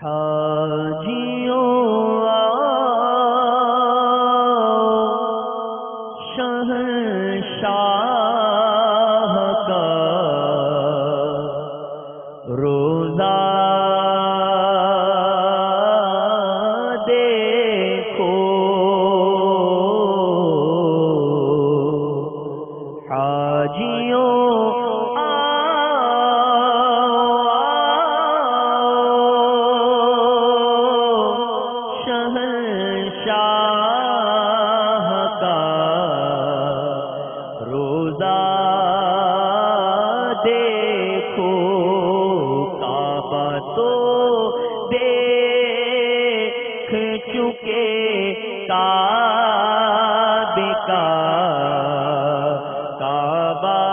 حاجیوں شہنشاہ کا روزہ دیکھو، حاجیوں دیکھو، کعبہ تو دیکھ چکے، کعبے کا کعبہ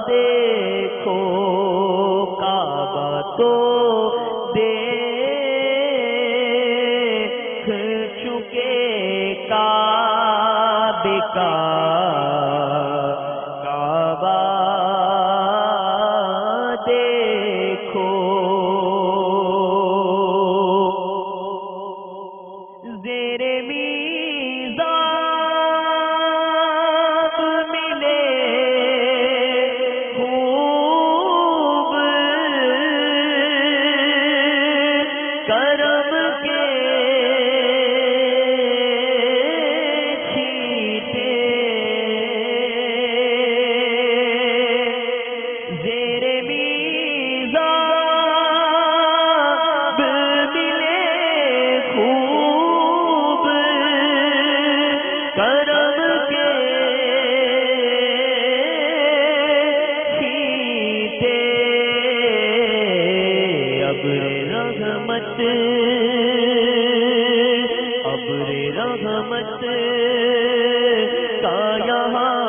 دیکھو، کعبہ تو دیکھ چکے، کعبے کا دیکھو، زیر میزاب ملے خوب کرم کے چھیٹے، زیر کرم کے چھیٹے، ابر رحمت، ابر رحمت کا یہاں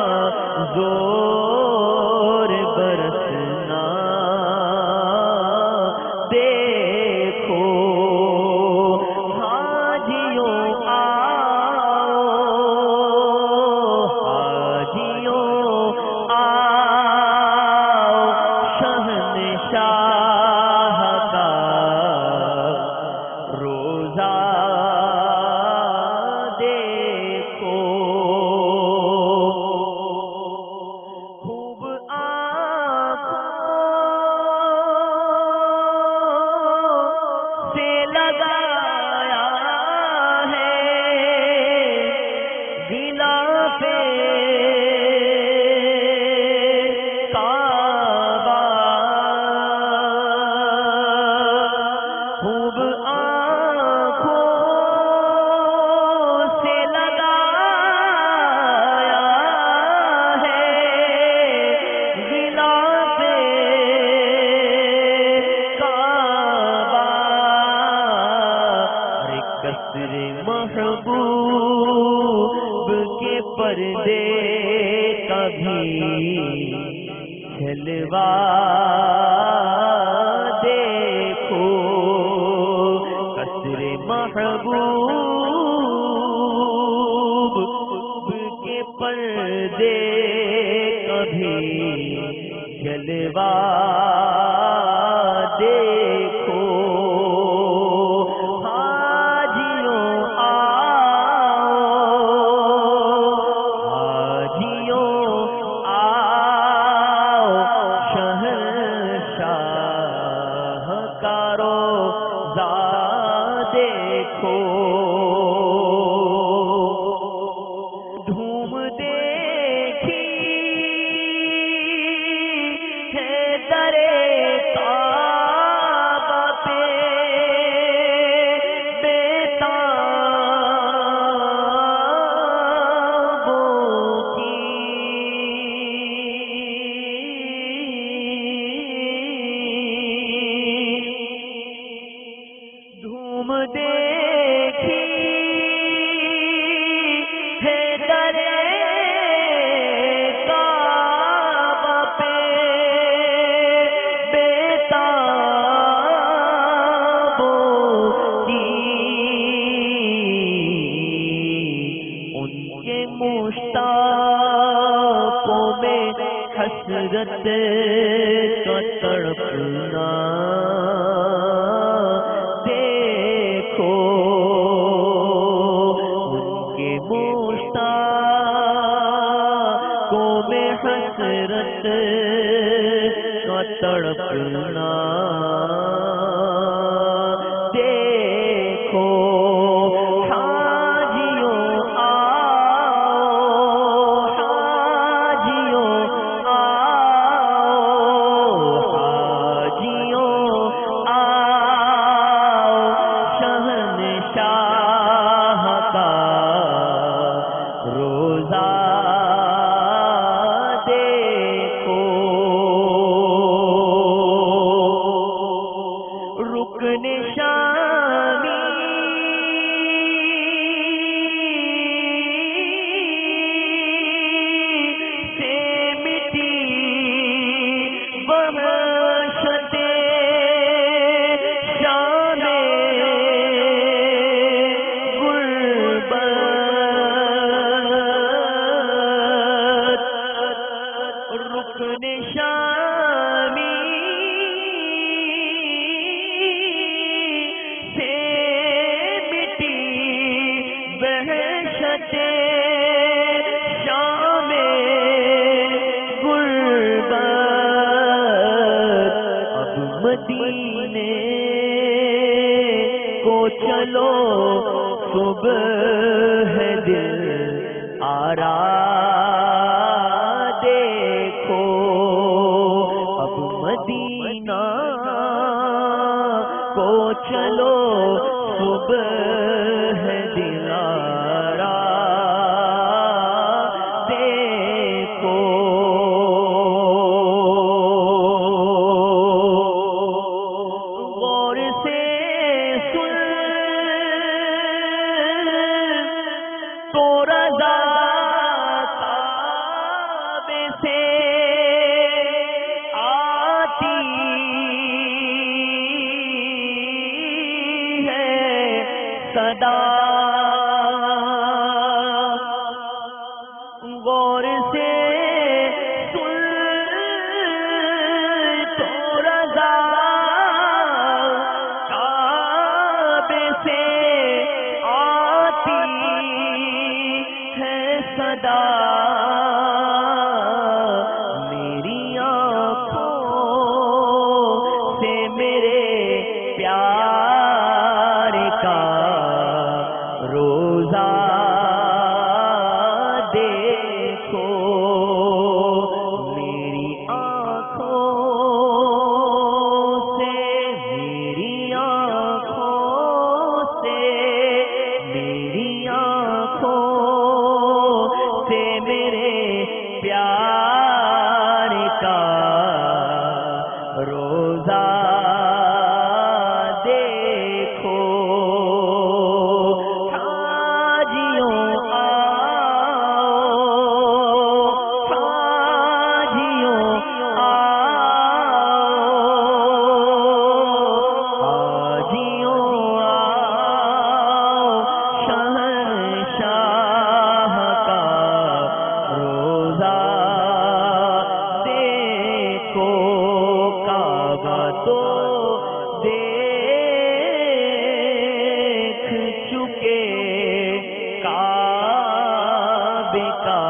زور برسنا دیکھو، حاجیوں شہنشاہ کا روزہ دیکھو، خوب آنکھوں سے لگایا ہے غلاف خوب آنکھوں سے لگایا ہے غلاف کعبہ، قصر محبوب کے پردے کبھی چھلوا دیکھو، قصر محبوب کے پردے کبھی جلوا دیکھو، حاجیوں آؤ، شہنشاہ کا روزہ دیکھو، دھوم دیکھی ہے درے کعبہ پہ بیتابوں کی، دھوم دیکھی ہے درے کعبہ پہ بیتابوں کی، ان کے مشتاقوں میں حسرت کا تڑپنا تڑپنا دیکھو حاجیوں آؤ، حاجیوں آؤ، حاجیوں آؤ، شہنشاہ کا روزہ رکن شامی سے مٹی وحشت شام غربت، رکن شامی وحشت شام غربت، اب مدینے کو چلو صبح ہے دل آرا دیکھو، اب مدینہ کو چلو صبح ہے دل آرا دیکھو، غور سے سن تو رضا کعبے سے آتی صدا، غور سے سن تو رضا کعبے سے آتی ہے صدا، میری آنکھوں سے میرے پیار کا روزہ دیکھو، میری آنکھوں سے، میری آنکھوں سے، میری آنکھوں سے میرے پیار کا روزہ دیکھو، تو دیکھ چکے کعبے کا